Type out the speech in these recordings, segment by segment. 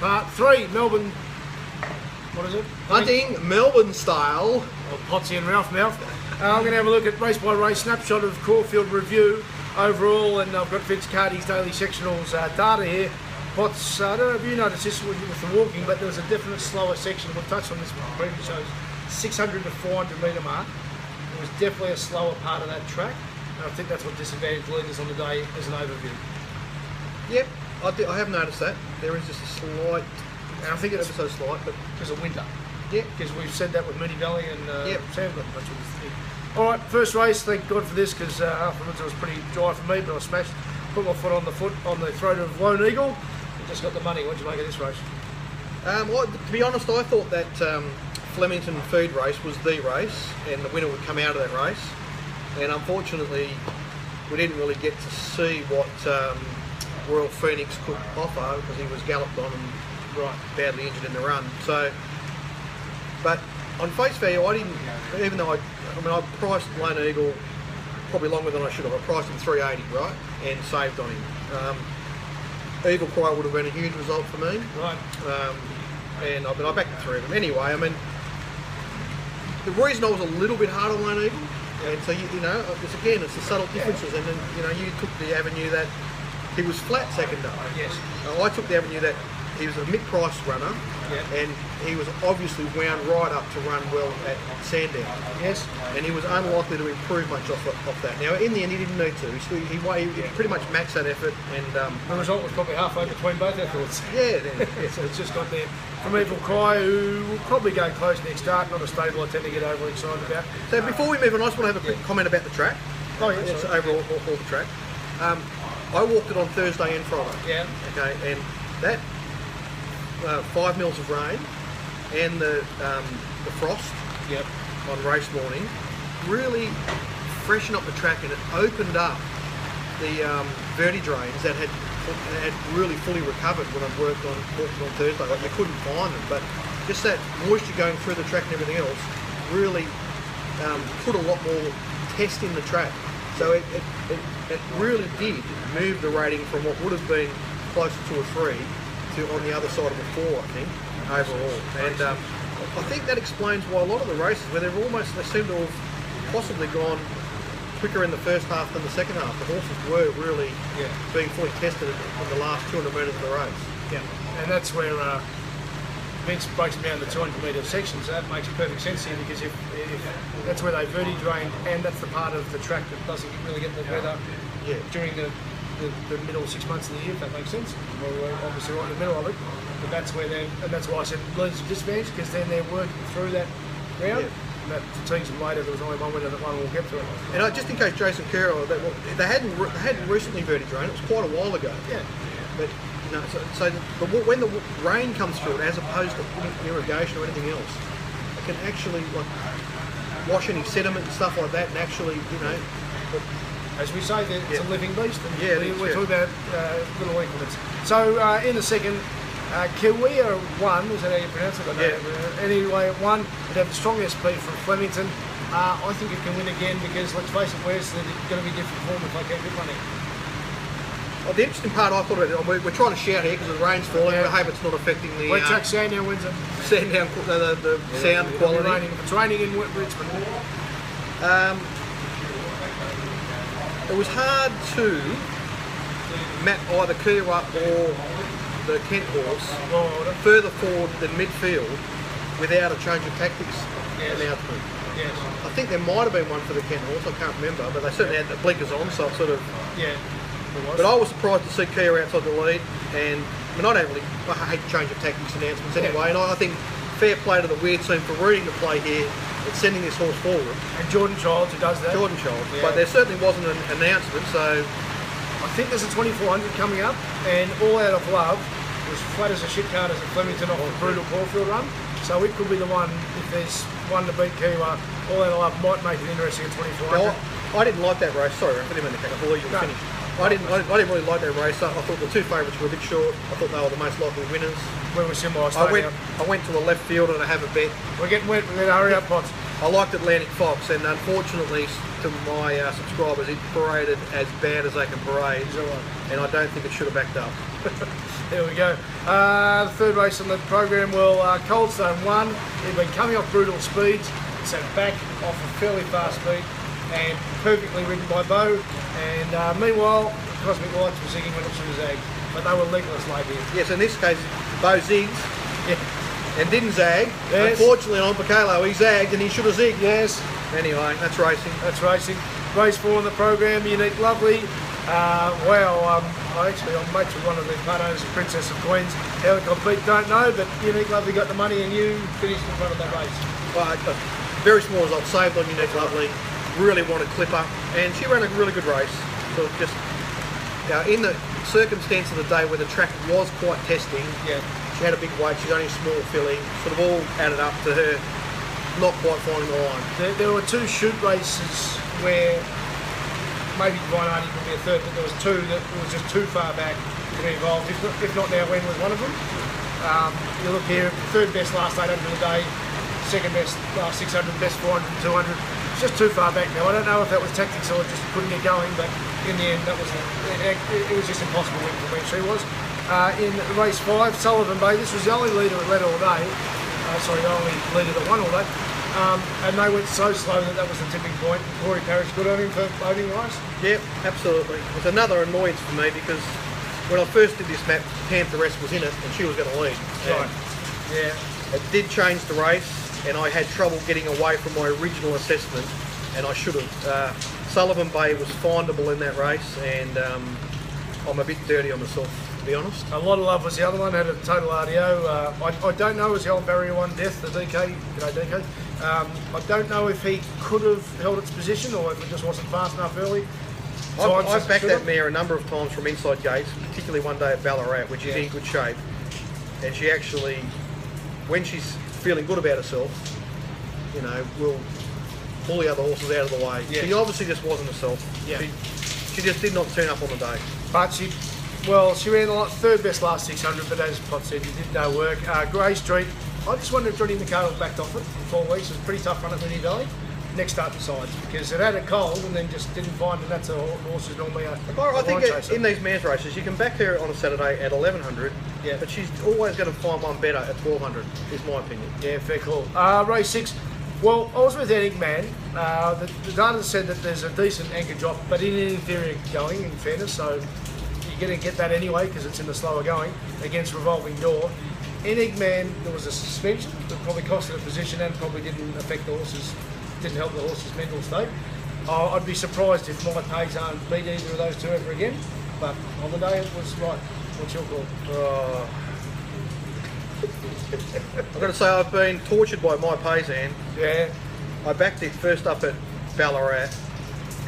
Part 3, Melbourne. What is it? Punting, Melbourne style. Or Potsy and Ralph mouth. I'm going to have a look at race by race snapshot of Caulfield review overall, and I've got Vince Carty's daily sectionals data here. Potts, I don't know if you noticed this with the walking, but there was a definite slower section. We've touched on this previous shows, 600 to 400 metre mark. It was definitely a slower part of that track, and I think that's what disadvantaged leaders on the day as an overview. Yep, I have noticed that. There is just a slight, And I think it's ever so slight, but because of winter. yeah, Because we've said that with Mooney Valley and Yep. Sandland. That's what we think. All right, first race. Thank God for this, because afterwards it was pretty dry for me, but I smashed. Put my foot on the throat of Lone Eagle. And just got the money. What did you make of this race? well, to be honest, I thought that Flemington Feed race was the race, and the winner would come out of that race. And unfortunately, we didn't really get to see what Royal Phoenix could offer, because he was galloped on and badly injured in the run. So, but on face value, I didn't. Even though I priced Lone Eagle probably longer than I should have. I priced him 380, right, and saved on him. Eagle Cry would have been a huge result for me. Right. And I backed the three of them anyway. I mean, the reason I was a little bit hard on Lone Eagle, and so you know, it's the subtle differences, and then you took the avenue that he was flat second up. Yes. I took the avenue that he was a mid-price runner, and he was obviously wound right up to run well at Sandown. Yes. And he was unlikely to improve much off that. Now, in the end, he didn't need to. He pretty much maxed that effort, and The result was probably halfway between both our thoughts. yeah, So it's just got there from Evil Cry, who will probably go close next start. Not a stable I tend to get overly excited about. So before we move on, I just want to have a quick comment about the track. Oh yeah, It's sorry. overall all the track. I walked it on Thursday and Friday. Yeah. Okay, and that 5 mils of rain and the frost Yep. on race morning really freshened up the track, and it opened up the verti drains that had really fully recovered when I walked on Thursday. Like, you couldn't find them, but just that moisture going through the track and everything else really put a lot more test in the track. So it really did move the rating from what would have been closer to a 3 to on the other side of a 4, I think, overall. And I think that explains why a lot of the races, where they seem to have possibly gone quicker in the first half than the second half. The horses were really being fully tested in the last 200 metres of the race. Yeah. And that's where Vince breaks them down the 200 metre sections. That makes perfect sense here, because if that's where they verti drained, and that's the part of the track that doesn't really get the weather during the middle 6 months of the year, if that makes sense. We're obviously right in the middle of it, but that's where and that's why I said leaders are disadvantaged, because then they're working through that round. And that fatigues them later. There was only one winner that one will get through it. And just in case Jason Kerr, they hadn't recently verti drained. It was quite a while ago. Yeah. But when the rain comes through it, as opposed to irrigation or anything else, it can actually wash any sediment and stuff like that, and actually, As we say, it's a living beast. And we're talking about little increments. So in the second, Kiwia won. Is that how you pronounce it? Anyway, it won. It had the strong SP from Flemington. I think it can win again, because let's face it, where's going to be different form if they keep it running. Well, the interesting part I thought about it, we're trying to shout here because the rain's falling. I hope it's not affecting the RaceTrack Sandown wins it. Sandown, the sound quality. It's raining in Richmond. It was hard to map either Kira or the Kent horse further forward than midfield without a change of tactics announcement. Yes. I think there might have been one for the Kent horse, I can't remember, but they certainly had the blinkers on, so it sort of... Yeah. But I was surprised to see Kia outside the lead, and I hate change of tactics announcements anyway, and I think fair play to the Weird team for reading the play here and sending this horse forward. And Jordan Childs, who does that. Jordan Childs, but there certainly wasn't an announcement, so... I think there's a 2400 coming up, and All Out of Love was flat as a shit cart as a Flemington off the brutal Caulfield run, so it could be the one, if there's one to beat Kiwa. All Out of Love might make it interesting at 2400. No, I didn't like that race, sorry, I didn't mean to cut. I believe you were finished. I didn't really like that race. I thought the two favourites were a bit short. I thought they were the most likely winners. We were similar. I went to a left field and I have a bet. We're getting wet. We're going to hurry up, Potts. I liked Atlantic Fox, and unfortunately, to to my subscribers, it paraded as bad as they can parade, and I don't think it should have backed up. There we go. The third race on the program, well, Coldstone won. He'd been coming off brutal speeds, so back off a fairly fast speed, and perfectly ridden by Bo. And meanwhile, Cosmic Lights were zigging when it should have zagged, but they were legless late here. Yes, in this case, Bo zigged and didn't zag. Yes. Unfortunately, on Bacalo, he zagged and he should have zigged. Yes. Anyway, that's racing. That's racing. Race 4 on the program, Unique Lovely. I'm mates with one of the part owners of Princess of Queens. How it got beat, don't know, but Unique Lovely got the money and you finished in front of that race. Well, very small result, saved on Unique Lovely. Really wanted Clipper, and she ran a really good race. So just in the circumstance of the day where the track was quite testing, she had a big weight, she's only a small filly, sort of all added up to her not quite finding the line. There were 2 shoot races where maybe Vinardi could be a third, but there was 2 that was just too far back to be involved. If not now, when was one of them? You look here, third best last 800 a day, second best last 600, best 400 and 200. It's just too far back now. I don't know if that was tactics or just couldn't get going, but in the end, that was it was just impossible win for me. She was. In race 5, Sullivan Bay, this was the only leader that led all day. The only leader that won all day. And they went so slow that was the tipping point. Corey Parrish, good on him for loading the race. Yep, absolutely. It was another annoyance for me because when I first did this map, Panther S was in it and she was going to lead. Right. Yeah. It did change the race and I had trouble getting away from my original assessment, and I should have. Sullivan Bay was findable in that race, and I'm a bit dirty on myself, to be honest. A Lot of Love was the other one, had a total RDO. I don't know, was the old barrier one Death, the DK? G'day DK. I don't know if he could have held its position or if it just wasn't fast enough early. I've backed that mare a number of times from inside gates, particularly one day at Ballarat, which is in good shape. And she actually, when she's feeling good about herself, will pull the other horses out of the way. Yeah. She obviously just wasn't herself. Yeah. She just did not turn up on the day. But she ran the third best last 600, but as Pot said, she did no work. Grey Street, I just wondered if Johnny McCardle backed off it for 4 weeks. It was a pretty tough run at Mooney Valley. Next start decides, because it had a cold and then just didn't find, and that's a horse who's normally a I think in these mares races, you can back her on a Saturday at 1100, but she's always going to find one better at 1200, is my opinion. Yeah, fair call. Race 6. Well, I was with Enigman. The data said that there's a decent anchor drop, but in an inferior going, in fairness, so you're going to get that anyway because it's in the slower going against Revolving Door. Enigman, there was a suspension that probably cost it a position and probably didn't affect the horses, didn't help the horse's mental state. I'd be surprised if my pays aren't beat either of those two ever again, but on the day it was right. What's your call? I've got to say, I've been tortured by my Paysan. Yeah. I backed it first up at Ballarat,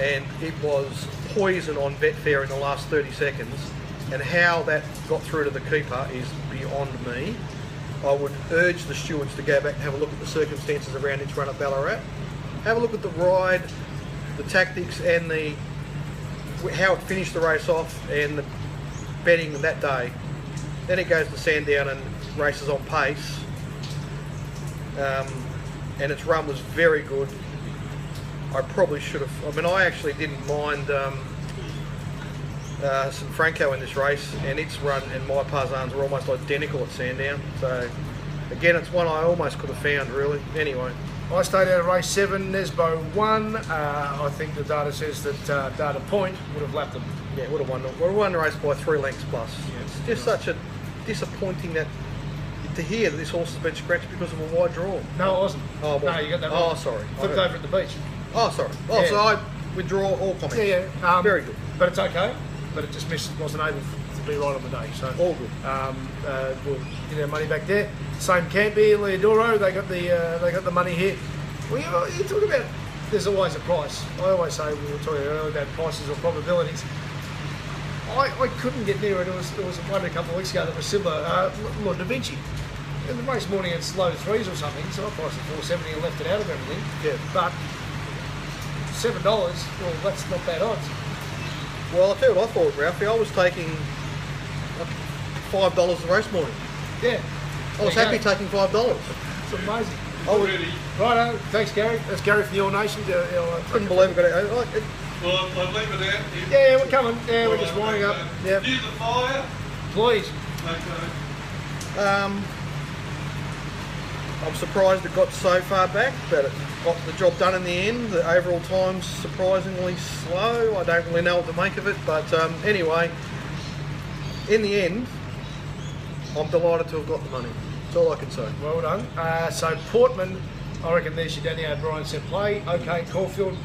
and it was poison on Betfair in the last 30 seconds, and how that got through to the keeper is beyond me. I would urge the stewards to go back and have a look at the circumstances around its run at Ballarat. Have a look at the ride, the tactics, and how it finished the race off, and the betting that day. Then it goes to Sandown and races on pace, and its run was very good. I probably should have. I actually didn't mind some Franco in this race, and its run and my Parzans were almost identical at Sandown. So again, it's one I almost could have found, really. Anyway, I stayed out of race 7. Nesbo won. I think the data says that Data Point would have lapped them. Yeah, would have won. Would have won the race by 3 lengths plus. Yeah, it's just such a disappointing to hear that this horse has been scratched because of a wide draw. No, it wasn't. Oh, no, you got that wrong. Oh, sorry. Flipped over at the beach. Oh, sorry. Oh, yeah. So I withdraw all comments. Yeah. Very good. But it's okay. But it just wasn't able to be right on the day. So all good. We'll get our money back there. Same Campy, Leodoro. They got the money here. Well, you talk about there's always a price. I always say we were talking earlier about prices or probabilities. I couldn't get near it. There was one a couple of weeks ago that was similar. Lord Da Vinci. In the race morning it's low 3s or something, so I priced it 470 and left it out of everything. Yeah. But $7, well, that's not bad odds. Well, I'll tell you what I thought, Ralphie. I was taking $5 the race morning. Yeah. I was happy taking $5. It's amazing. Already. Righto, thanks Gary. That's Gary from Your Nation. Couldn't believe it. Well, I'll leave it out. Yeah, we're coming. Yeah, we're just winding up. Yeah. Near the fire. Please. Okay. I'm surprised it got so far back, but it got the job done in the end. The overall time's surprisingly slow. I don't really know what to make of it, but anyway, in the end, I'm delighted to have got the money. That's all I can say. Well done. So Portman, I reckon there's your Danny O'Brien said play. Okay, Caulfield,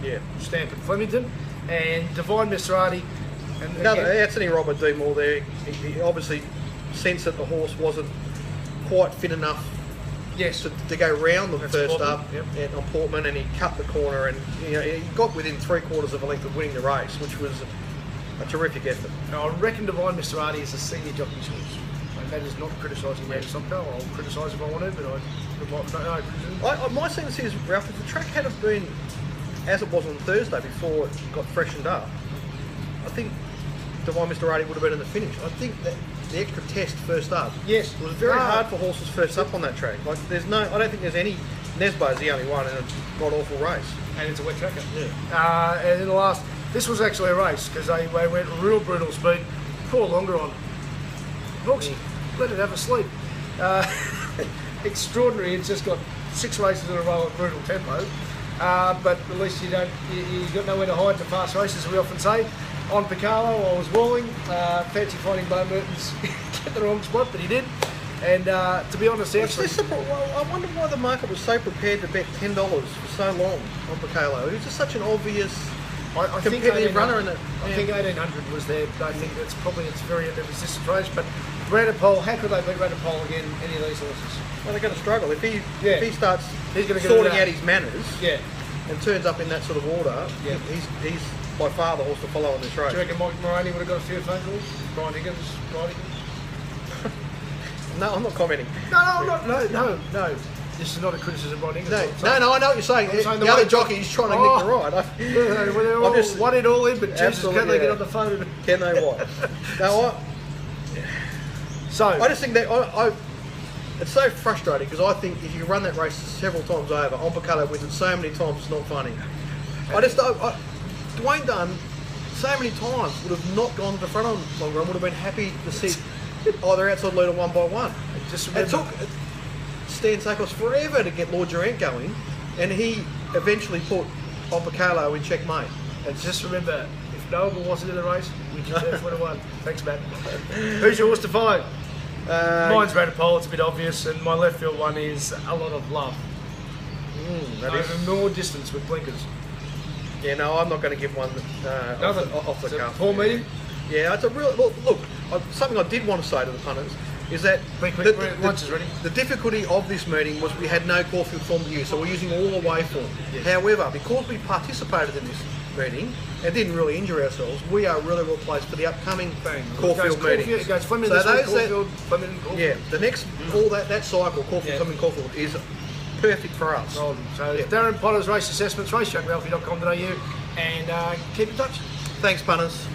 Yeah. Stamp at Flemington, and Divine Miserati. And No, again, Anthony Robert D. Moore there. He obviously sensed that the horse wasn't quite fit enough yes, to go round the That's first Portman, up yep. and on Portman, and he cut the corner, and he got within 3/4 of a length of winning the race, which was a terrific effort. I reckon Divine Miserati is a senior jockey's horse. And that is not criticising Randy Sopko. I'll criticise if I want to, but I don't know. My sense is, Ralph, if the track had have been as it was on Thursday before it got freshened up, I think Divine Mr. Rady would have been in the finish. I think that the extra test first up, Yes. it was very hard for horses first up on that track. Like, I don't think there's any. Nesbo's the only one in a god awful race. And it's a wet tracker. Yeah. And in the last, this was actually a race because they went real brutal speed. Poor Longeron. Hooks, let it have a sleep. Extraordinary. It's just got 6 races in a row at brutal tempo. But at least you got nowhere to hide in the fast races, as we often say. On Picarlo, I was walling. Fancy finding Bo Mertens get the wrong spot, but he did. And to be honest, actually, I wonder why the market was so prepared to bet $10 for so long on Picarlo. He was just such an obvious I think competitive runner in it. I think 1800 was there. I think it's probably its very resistant race. But Radipole, how could they beat Radipole again? Any of these horses? Well, they're going to struggle if he starts He's gonna get sorting it out. out his manners. Yeah. And turns up in that sort of order. Yeah. He's by far the horse to follow in this race. Do you reckon Mike Moroney would have got a few phone calls? Brian Higgins, No, I'm not commenting. No. This is not a criticism of Brian Higgins. No, I know what you're saying. I'm saying The the other way- jockey's trying to nick the ride. Yeah, well, they're all just- one it all in, but Jesus, Absolutely, can they get yeah. on the phone? And... Can they what? No, So, I just think that it's so frustrating because I think if you run that race several times over, Ompacalo wins it so many times it's not funny. Dwayne Dunn so many times would have not gone to the front on longer and would have been happy to sit either outside leader 1 by 1. just It remember, took Stan Sakos forever to get Lord Durant going, and he eventually put Ompacalo in checkmate. and just remember, if Noble wasn't in the race, we deserve 1-1. Thanks, Matt. Who's your horse to follow? Mine's Radipole, it's a bit obvious, and my left field one is A Lot of Love. That is. Over more distance with blinkers. Yeah, no, I'm not going to give one off the cuff. Poor meeting. Yeah, it's a real look. Something I did want to say to the punters is that Quick, lunch is ready. the difficulty of this meeting was we had no Caulfield form to use, so we're using all the way form. Yes. However, because we participated in this meeting and didn't really injure ourselves, we are really well placed for the upcoming Caulfield meeting. It goes Flemington this week, Caulfield, Flemington, Caulfield. Yeah, the next all that cycle, Caulfield, Yeah. Flemington, Caulfield is perfect for us. So Yeah. Darren Potter's Race Assessments, RaceTrack Ralphy.com.au, and keep in touch. Thanks, punters.